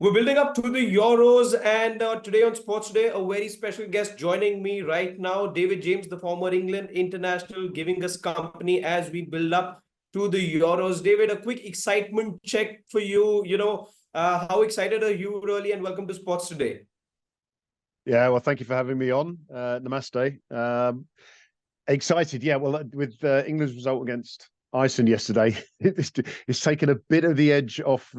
We're building up to the Euros, and today on Sports Day, a very special guest joining me right now, David James, the former England international, giving us company as we build up to the Euros. David, a quick excitement check for you. How excited are you really? And welcome to Sports Today. Yeah, well, thank you for having me on. Namaste. Excited, yeah. Well, with England's result against Iceland yesterday, it's taken a bit of the edge off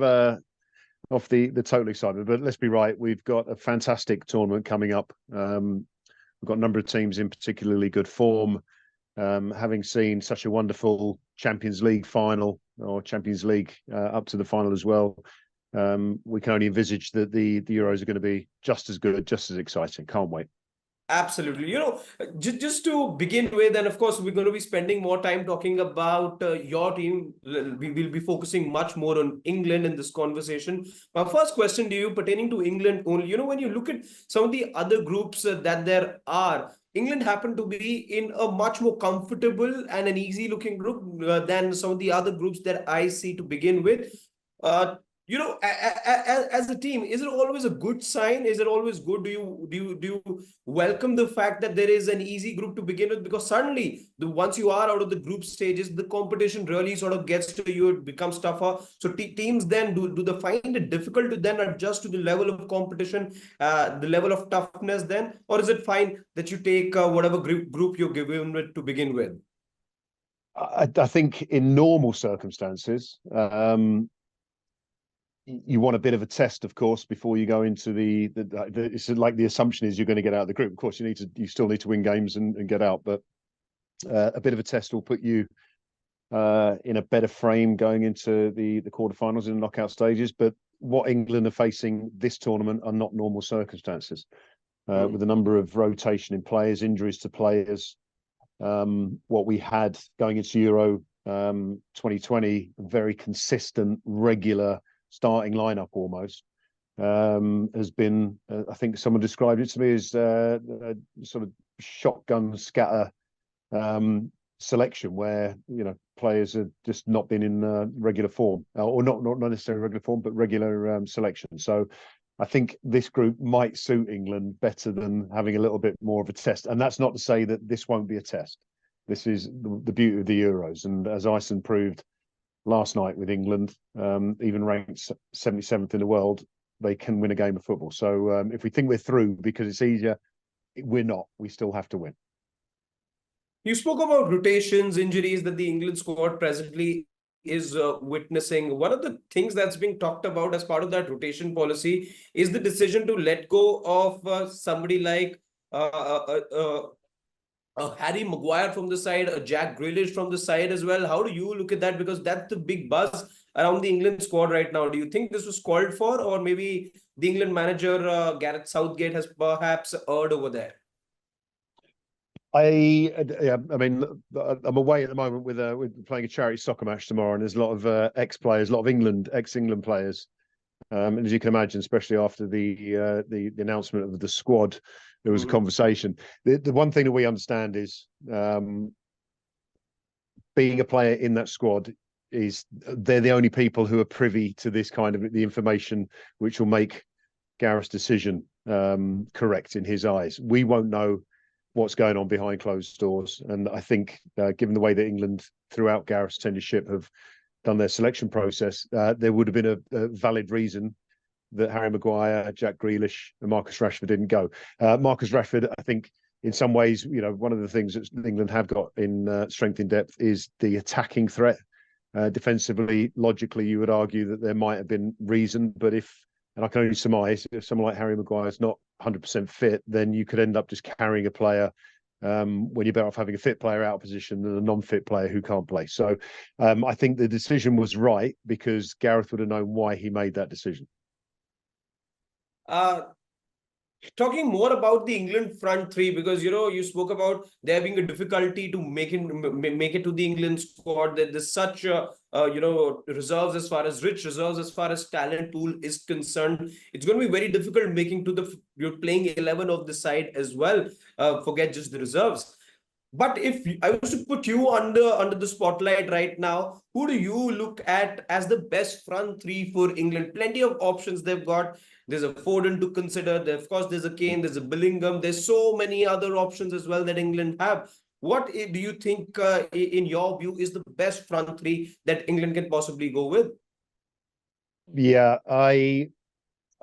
the total excitement. But let's be right, we've got a fantastic tournament coming up. We've got a number of teams in particularly good form. Having seen such a wonderful Champions League final or Champions League up to the final as well, we can only envisage that the Euros are going to be just as good, just as exciting. Can't wait. Absolutely. Just to begin with, and of course, we're going to be spending more time talking about your team. We will be focusing much more on England in this conversation. My first question to you pertaining to England only, when you look at some of the other groups that there are, England happen to be in a much more comfortable and an easy looking group than some of the other groups that I see to begin with. As a team, is it always a good sign? Is it always good? Do you welcome the fact that there is an easy group to begin with? Because suddenly, once you are out of the group stages, the competition really sort of gets to you. It becomes tougher. So teams then do they find it difficult to then adjust to the level of competition, the level of toughness then, or is it fine that you take whatever group you're given it to begin with? I think in normal circumstances, you want a bit of a test, of course, before you go into it's like the assumption is you're going to get out of the group. Of course, you still need to win games and get out, but a bit of a test will put you in a better frame going into the quarterfinals and the knockout stages. But what England are facing this tournament are not normal circumstances, with a number of rotation in players, injuries to players. What we had going into Euro 2020, very consistent, regular starting lineup almost has been, I think someone described it to me as a sort of shotgun scatter selection where, players have just not been in regular form or not necessarily regular form, but regular selection. So I think this group might suit England better than having a little bit more of a test. And that's not to say that this won't be a test. This is the beauty of the Euros. And as Iceland proved last night with England, even ranked 77th in the world, they can win a game of football. So if we think we're through because it's easier, we're not. We still have to win. You spoke about rotations, injuries that the England squad presently is witnessing. One of the things that's being talked about as part of that rotation policy is the decision to let go of somebody like Harry Maguire from the side, a Jack Grealish from the side as well. How do you look at that? Because that's the big buzz around the England squad right now. Do you think this was called for, or maybe the England manager, Gareth Southgate, has perhaps erred over there? I mean, I'm away at the moment with playing a charity soccer match tomorrow, and there's a lot of ex-players, a lot of ex-England players. And as you can imagine, especially after the announcement of the squad, there was a conversation. The one thing that we understand is being a player in that squad is they're the only people who are privy to this kind of the information which will make Gareth's decision correct in his eyes. We won't know what's going on behind closed doors. And I think given the way that England throughout Gareth's tenureship have done their selection process, there would have been a valid reason that Harry Maguire, Jack Grealish and Marcus Rashford didn't go. Marcus Rashford, I think in some ways, one of the things that England have got in strength in depth is the attacking threat. Defensively, logically, you would argue that there might have been reason, but and I can only surmise, if someone like Harry Maguire is not 100% fit, then you could end up just carrying a player when you're better off having a fit player out of position than a non-fit player who can't play. So I think the decision was right because Gareth would have known why he made that decision. Talking more about the England front three, because you spoke about there having a difficulty to make it to the England squad. That there's such reserves as far as rich reserves as far as talent pool is concerned. It's going to be very difficult making to you're playing 11 of the side as well. Forget just the reserves. But if I was to put you under the spotlight right now, who do you look at as the best front three for England? Plenty of options they've got. There's a Foden to consider. Of course, there's a Kane, there's a Bellingham. There's so many other options as well that England have. What do you think, in your view, is the best front three that England can possibly go with? Yeah, I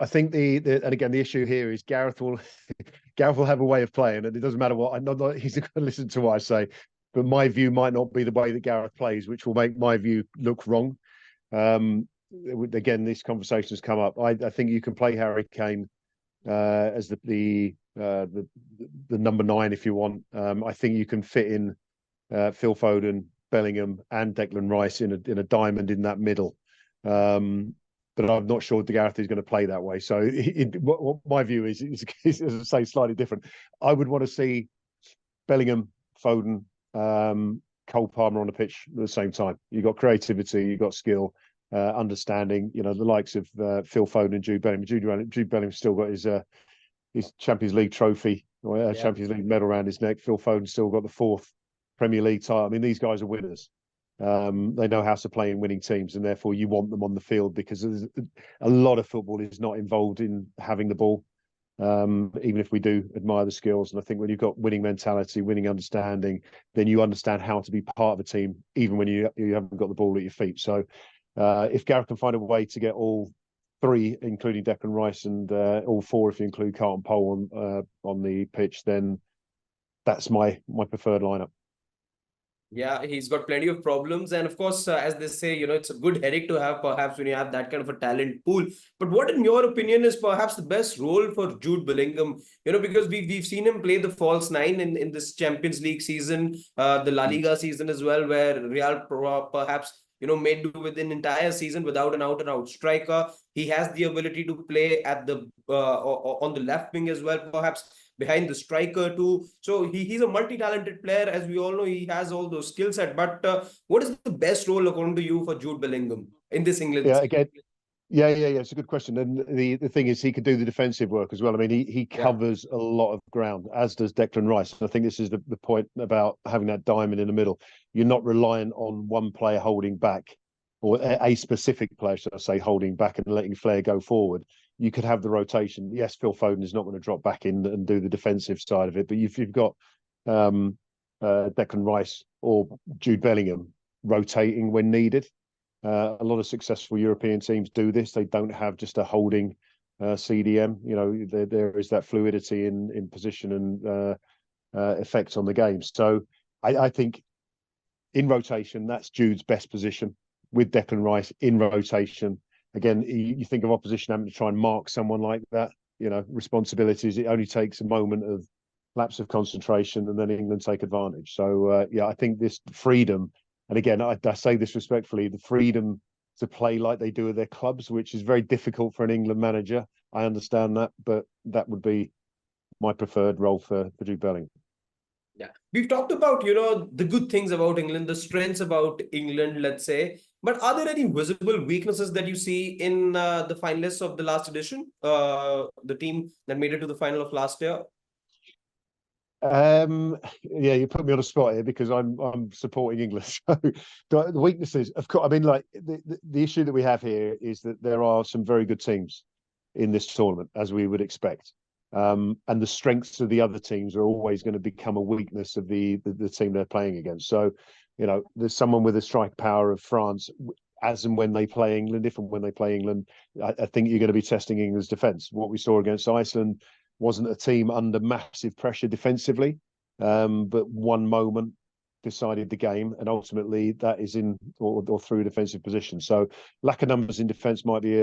think and again the issue here is Gareth will Gareth will have a way of playing, and it doesn't matter what. I'm not he's not going to listen to what I say, but my view might not be the way that Gareth plays, which will make my view look wrong. Again, this conversation has come up. I think you can play Harry Kane as the number 9 if you want. I think you can fit in Phil Foden, Bellingham, and Declan Rice in a diamond in that middle. But I'm not sure Gareth is going to play that way. So what my view is, as I say, slightly different. I would want to see Bellingham, Foden, Cole Palmer on the pitch at the same time. You've got creativity, you've got skill, understanding. You know, the likes of Phil Foden and Jude Bellingham. Jude Bellingham's still got his Champions League trophy, or Champions League medal around his neck. Phil Foden's still got the 4th Premier League title. I mean, these guys are winners. They know how to play in winning teams, and therefore you want them on the field, because a lot of football is not involved in having the ball, even if we do admire the skills. And I think when you've got winning mentality, winning understanding, then you understand how to be part of a team, even when you haven't got the ball at your feet. So if Gareth can find a way to get all 3, including Declan Rice, and all 4 if you include Carlton Pole on the pitch, then that's my preferred lineup. Yeah, he's got plenty of problems. And of course, as they say, it's a good headache to have perhaps when you have that kind of a talent pool. But what, in your opinion, is perhaps the best role for Jude Bellingham? Because we've seen him play the false 9 in this Champions League season, the La Liga season as well, where Real perhaps, made do with an entire season without an out-and-out striker. He has the ability to play at the on the left wing as well, perhaps behind the striker too. So he's a multi-talented player. As we all know, he has all those skill set. But what is the best role, according to you, for Jude Bellingham in this England Yeah, side? again, yeah. It's a good question. And the thing is, he can do the defensive work as well. I mean, he covers a lot of ground, as does Declan Rice. And I think this is the point about having that diamond in the middle. You're not reliant on one player holding back, or a specific player, should I say, holding back and letting Flair go forward. You could have the rotation. Yes, Phil Foden is not going to drop back in and do the defensive side of it. But if you've got Declan Rice or Jude Bellingham rotating when needed, a lot of successful European teams do this. They don't have just a holding CDM. There is that fluidity in position and effect on the game. So I think in rotation, that's Jude's best position, with Declan Rice in rotation. Again, you think of opposition having to try and mark someone like that. Responsibilities. It only takes a moment of lapse of concentration, and then England take advantage. So I think this freedom. And again, I say this respectfully, the freedom to play like they do with their clubs, which is very difficult for an England manager. I understand that, but that would be my preferred role for Jude Bellingham. Yeah. We've talked about, the good things about England, the strengths about England, let's say. But are there any visible weaknesses that you see in the finalists of the last edition, the team that made it to the final of last year? You put me on a spot here because I'm supporting England. So the weaknesses, of course, I mean, like the issue that we have here is that there are some very good teams in this tournament, as we would expect. And the strengths of the other teams are always going to become a weakness of the team they're playing against. So, there's someone with the strike power of France, as and when they play England, if and when they play England, I think you're going to be testing England's defence. What we saw against Iceland wasn't a team under massive pressure defensively, but one moment decided the game, and ultimately that is in or through defensive position. So lack of numbers in defence might be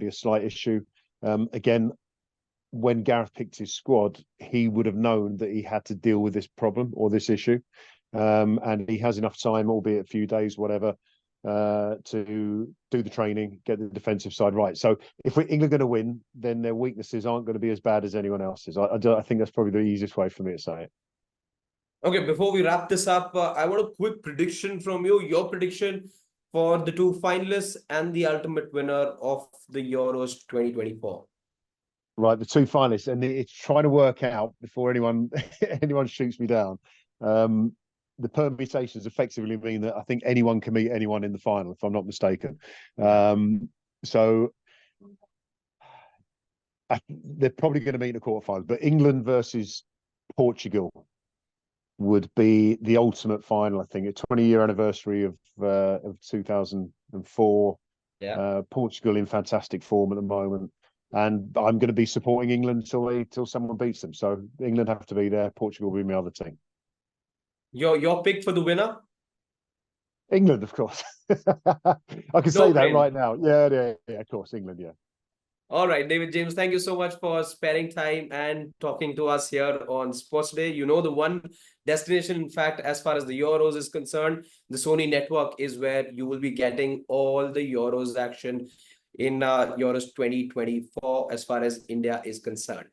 a slight issue. Again, when Gareth picked his squad, he would have known that he had to deal with this problem or this issue, and he has enough time, albeit a few days, whatever, to do the training, get the defensive side right. So if England are going to win, then their weaknesses aren't going to be as bad as anyone else's. I think that's probably the easiest way for me to say it. Okay, before we wrap this up, I want a quick prediction from you. Your prediction for the 2 finalists and the ultimate winner of the Euros 2024. Right, the 2 finalists, and it's trying to work out before anyone shoots me down. The permutations effectively mean that I think anyone can meet anyone in the final, if I'm not mistaken. So they're probably going to meet in the quarterfinals, but England versus Portugal would be the ultimate final. I think a 20-year anniversary of 2004. Portugal in fantastic form at the moment, and I'm going to be supporting England till someone beats them. So England have to be there. Portugal will be my other team. Your pick for the winner? England, of course. I can say that right now. Yeah, of course, England. Yeah. All right, David James, thank you so much for sparing time and talking to us here on Sports Day. You know, the one destination, in fact, as far as the Euros is concerned, the Sony network is where you will be getting all the Euros action in Euros 2024 as far as India is concerned.